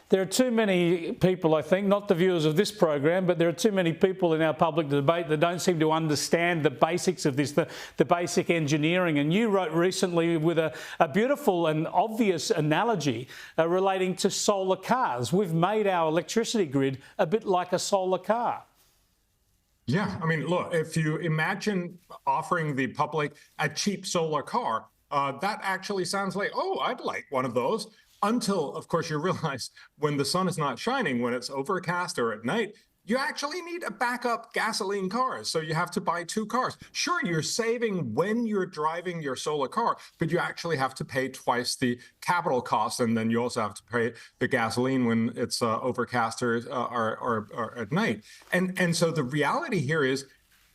There are too many people, I think, not the viewers of this program, but there are too many people in our public debate that don't seem to understand the basics of this, the basic engineering. And you wrote recently with a beautiful and obvious analogy relating to solar cars. We've made our electricity grid a bit like a solar car. Yeah, I mean, look, if you imagine offering the public a cheap solar car, that actually sounds like, oh, I'd like one of those. Until, of course, you realize when the sun is not shining, when it's overcast or at night, you actually need a backup gasoline car. So you have to buy two cars. Sure, you're saving when you're driving your solar car, but you actually have to pay twice the capital cost. And then you also have to pay the gasoline when it's overcast or at night. And so the reality here is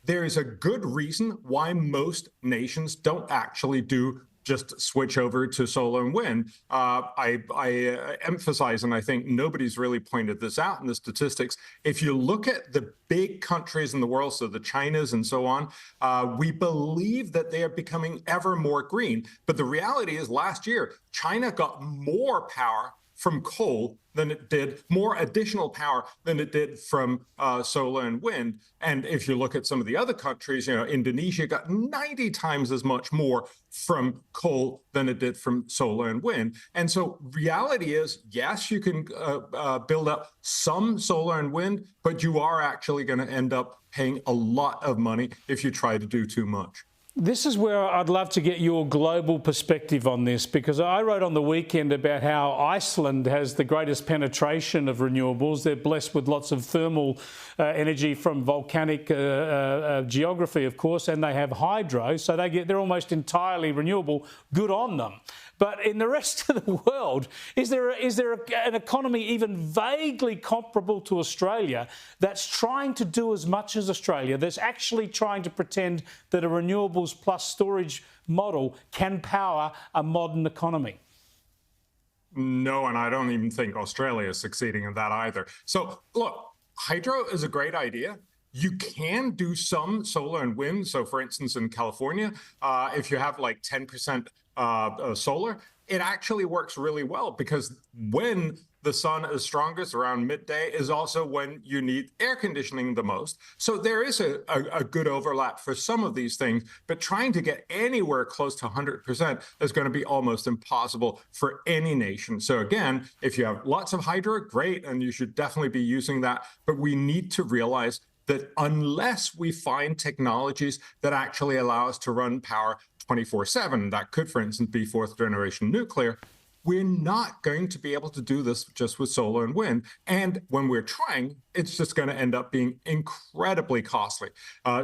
there is a good reason why most nations don't actually do just switch over to solar and wind. I emphasize, and I think nobody's really pointed this out in the statistics, if you look at the big countries in the world, so the Chinas and so on, we believe that they are becoming ever more green. But the reality is last year, China got more power from coal than it did, more additional power than it did from solar and wind. And if you look at some of the other countries, you know, Indonesia got 90 times as much more from coal than it did from solar and wind. And so reality is, yes, you can build up some solar and wind, but you are actually going to end up paying a lot of money if you try to do too much. This is where I'd love to get your global perspective on this, because I wrote on the weekend about how Iceland has the greatest penetration of renewables. They're blessed with lots of thermal energy from volcanic geography, of course, and they have hydro, so they're almost entirely renewable. Good on them. But in the rest of the world, is there an economy even vaguely comparable to Australia that's trying to do as much as Australia, that's actually trying to pretend that a renewables plus storage model can power a modern economy? No, and I don't even think Australia is succeeding in that either. So look, hydro is a great idea. You can do some solar and wind. So for instance, in California, if you have like 10% solar, it actually works really well, because when the sun is strongest around midday is also when you need air conditioning the most. So there is a good overlap for some of these things, but trying to get anywhere close to 100% is going to be almost impossible for any nation. So again, if you have lots of hydro, great, and you should definitely be using that. But we need to realize that unless we find technologies that actually allow us to run power 24/7, that could, for instance, be fourth generation nuclear, we're not going to be able to do this just with solar and wind. And when we're trying, it's just going to end up being incredibly costly.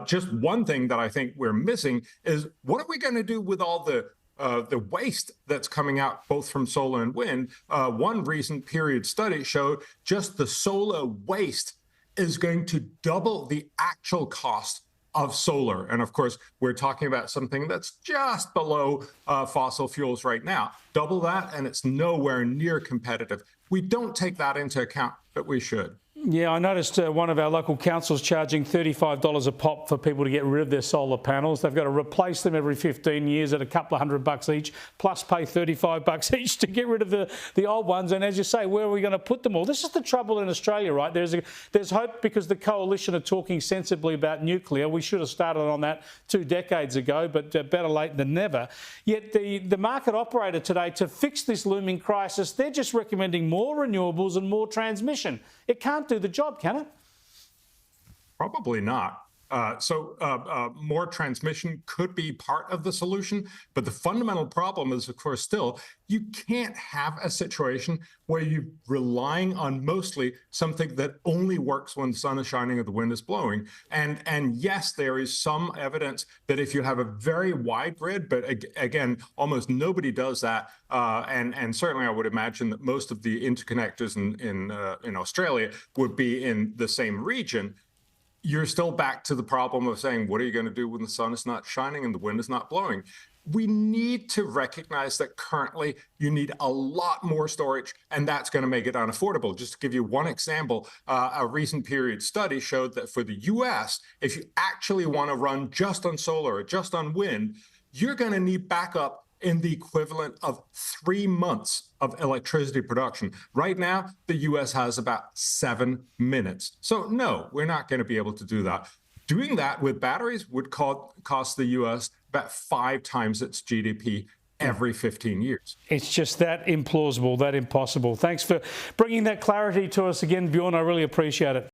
Just one thing that I think we're missing is, what are we going to do with all the waste that's coming out both from solar and wind? One recent period study showed just the solar waste is going to double the actual cost of solar. And of course, we're talking about something that's just below fossil fuels right now. Double that, and it's nowhere near competitive. We don't take that into account, but we should. Yeah, I noticed one of our local councils charging $35 a pop for people to get rid of their solar panels. They've got to replace them every 15 years at a couple of $100 each, plus pay $35 each to get rid of the old ones. And as you say, where are we going to put them all? This is the trouble in Australia, right? There's hope because the coalition are talking sensibly about nuclear. We should have started on that 2 decades ago, but better late than never. Yet the market operator today, to fix this looming crisis, they're just recommending more renewables and more transmission. It can't do the job, can it? Probably not. More transmission could be part of the solution, but the fundamental problem is, of course, still, you can't have a situation where you're relying on mostly something that only works when the sun is shining or the wind is blowing. And yes, there is some evidence that if you have a very wide grid, but again, almost nobody does that. And certainly I would imagine that most of the interconnectors in Australia would be in the same region. You're still back to the problem of saying, what are you going to do when the sun is not shining and the wind is not blowing? We need to recognize that currently you need a lot more storage, and that's going to make it unaffordable. Just to give you one example, a recent period study showed that for the US, if you actually want to run just on solar or just on wind, you're going to need backup in the equivalent of 3 months of electricity production. Right now, the US has about 7 minutes. So no, we're not going to be able to do that. Doing that with batteries would cost the US about 5 times its GDP every 15 years. It's just that implausible, that impossible. Thanks for bringing that clarity to us again, Bjorn. I really appreciate it.